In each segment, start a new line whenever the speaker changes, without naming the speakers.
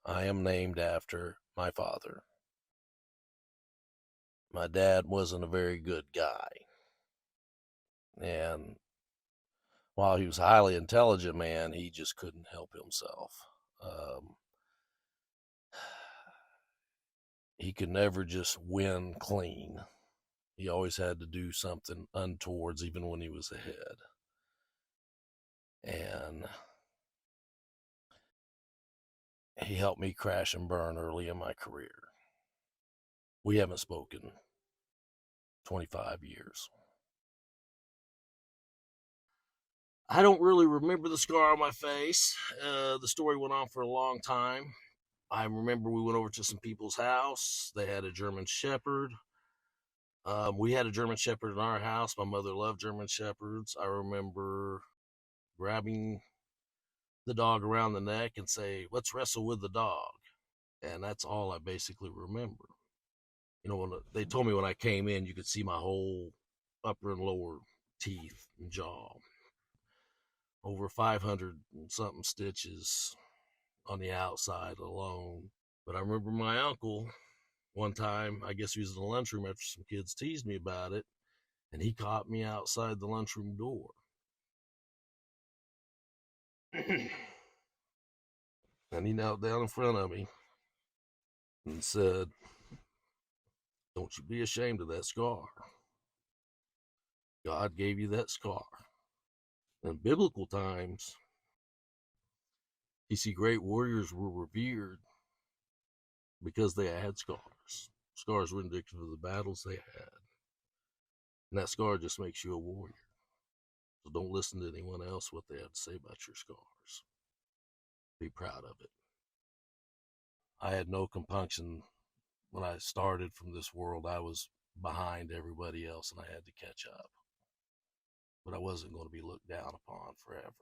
I am named after my father. My dad wasn't a very good guy. And while he was a highly intelligent man, he just couldn't help himself. Um, he could never just win clean. He always had to do something untowards, even when he was ahead. And he helped me crash and burn early in my career. We haven't spoken 25 years. I don't really remember the scar on my face. The story went on for a long time. I remember we went over to some people's house. They had a German Shepherd. We had a German Shepherd in our house. My mother loved German Shepherds. I remember grabbing the dog around the neck and say, "Let's wrestle with the dog." And that's all I basically remember. When they told me when I came in, you could see my whole upper and lower teeth and jaw. Over 500 and something stitches on the outside alone. But I remember my uncle one time, I guess he was in the lunchroom after some kids teased me about it, and he caught me outside the lunchroom door. And he knelt down in front of me and said, "Don't you be ashamed of that scar. God gave you that scar." In biblical times, you see great warriors were revered because they had scars. Scars were indicative of the battles they had. And that scar just makes you a warrior. So don't listen to anyone else what they have to say about your scars. Be proud of it. I had no compunction when I started from this world. I was behind everybody else and I had to catch up. But I wasn't going to be looked down upon forever.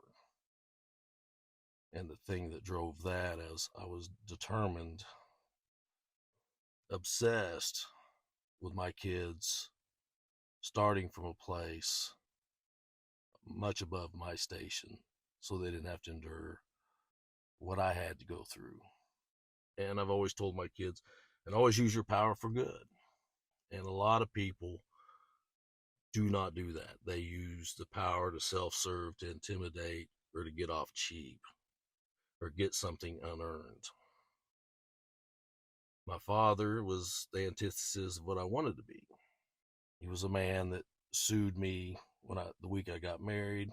And the thing that drove that is I was determined, obsessed with my kids starting from a place much above my station so they didn't have to endure what I had to go through. And I've always told my kids, and always use your power for good. And a lot of people do not do that. They use the power to self-serve, to intimidate, or to get off cheap, or get something unearned. My father was the antithesis of what I wanted to be. He was a man that sued me the week I got married,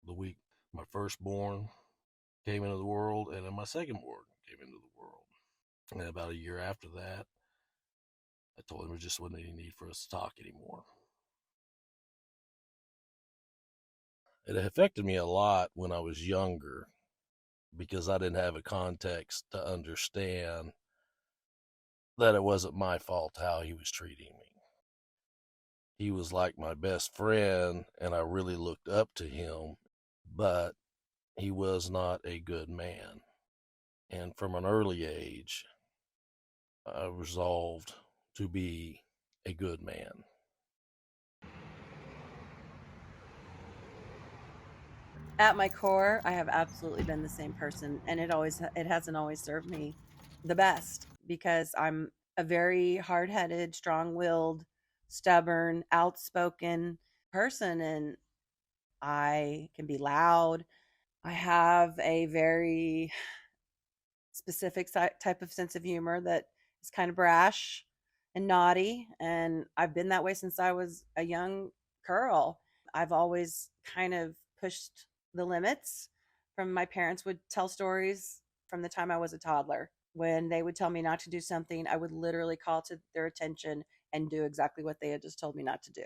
the week my firstborn came into the world, and then my secondborn came into the world. And about a year after that, I told him there just wasn't any need for us to talk anymore. It affected me a lot when I was younger because I didn't have a context to understand that it wasn't my fault how he was treating me. He was like my best friend, and I really looked up to him, but he was not a good man. And from an early age, I resolved to be a good man.
At my core, I have absolutely been the same person, and it hasn't always served me the best because I'm a very hard-headed, strong-willed, stubborn, outspoken person, and I can be loud. I have a very specific type of sense of humor that is kind of brash and naughty, and I've been that way since I was a young girl. I've always kind of pushed the limits. From my parents would tell stories from the time I was a toddler. When they would tell me not to do something, I would literally call to their attention and do exactly what they had just told me not to do.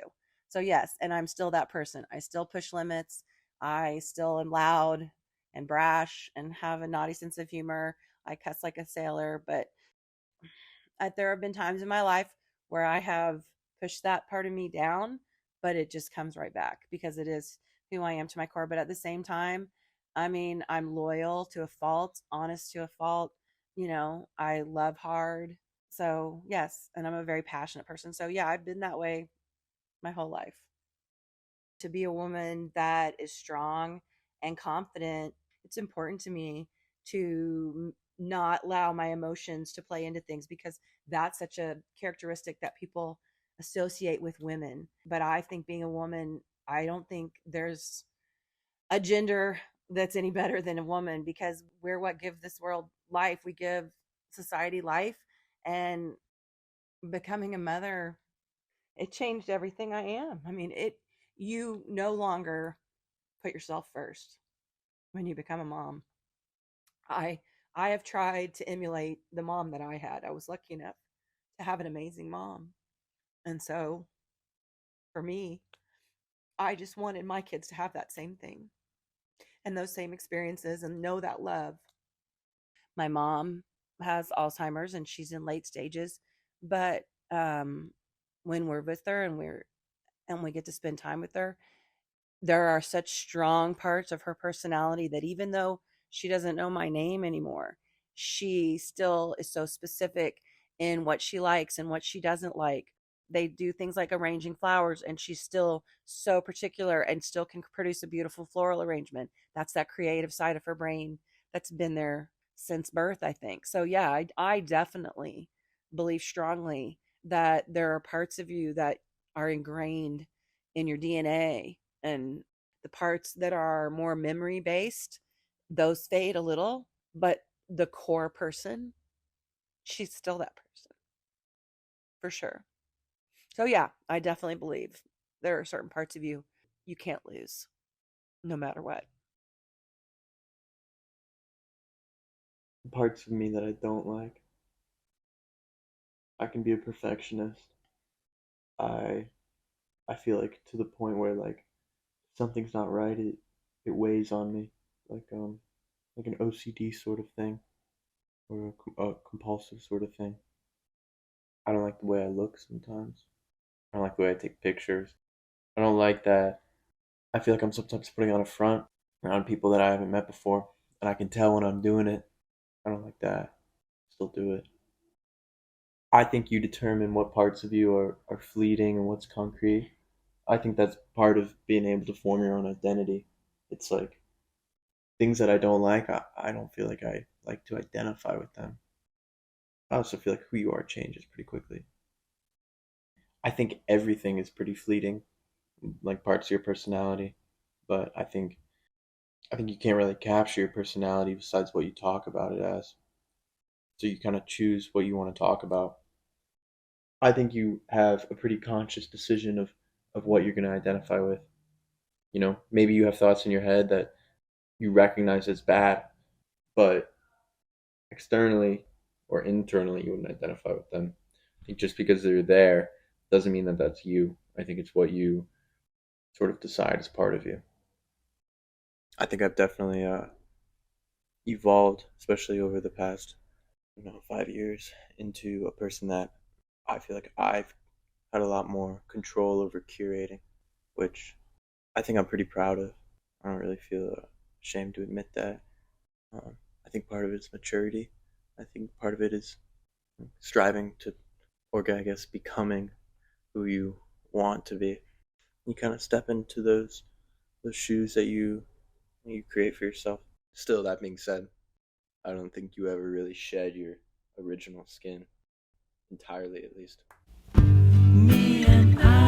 So yes, and I'm still that person. I still push limits. I still am loud and brash and have a naughty sense of humor. I cuss like a sailor, but there have been times in my life where I have pushed that part of me down, but it just comes right back because it is who I am to my core. But at the same time, I mean, I'm loyal to a fault, honest to a fault. I love hard. So, yes, and I'm a very passionate person. So, yeah, I've been that way my whole life. To be a woman that is strong and confident, it's important to me to not allow my emotions to play into things, because that's such a characteristic that people associate with women. But I think being a woman, I don't think there's a gender that's any better than a woman, because we're what give this world life. We give society life. And becoming a mother, it changed everything I am. I mean, you no longer put yourself first when you become a mom. I I have tried to emulate the mom that I had. I was lucky enough to have an amazing mom. And so for me, I just wanted my kids to have that same thing and those same experiences and know that love. My mom has Alzheimer's and she's in late stages, but when we're with her and we get to spend time with her, there are such strong parts of her personality that even though she doesn't know my name anymore, she still is so specific in what she likes and what she doesn't like. They do things like arranging flowers, and she's still so particular and still can produce a beautiful floral arrangement. That's that creative side of her brain that's been there since birth, I think. So, yeah, I definitely believe strongly that there are parts of you that are ingrained in your DNA, and the parts that are more memory based, those fade a little, but the core person, she's still that person for sure. So yeah, I definitely believe there are certain parts of you you can't lose no matter what.
Parts of me that I don't like. I can be a perfectionist. I I feel like to the point where like something's not right, it weighs on me, like um like an OCD sort of thing or a compulsive sort of thing. I don't like the way I look sometimes. I don't like the way I take pictures. I don't like that. I feel like I'm sometimes putting on a front around people that I haven't met before, and I can tell when I'm doing it. I don't like that. Still do it. I think you determine what parts of you are fleeting and what's concrete. I think that's part of being able to form your own identity. It's like things that I don't like, I don't feel like I like to identify with them. I also feel like who you are changes pretty quickly. I think everything is pretty fleeting, like parts of your personality, but I think you can't really capture your personality besides what you talk about it as. So you kind of choose what you want to talk about. I think you have a pretty conscious decision of what you're going to identify with. You know, maybe you have thoughts in your head that you recognize as bad, but externally or internally you wouldn't identify with them. I think just because they're there doesn't mean that that's you. I think it's what you sort of decide is part of you. I think I've definitely evolved, especially over the past 5 years, into a person that I feel like I've had a lot more control over curating, which I think I'm pretty proud of. I don't really feel ashamed to admit that. Um, I think part of it is maturity. I think part of it is striving to, or I guess becoming who you want to be. You kind of step into those shoes that you create for yourself. Still, that being said, I don't think you ever really shed your original skin entirely, at least. Me and I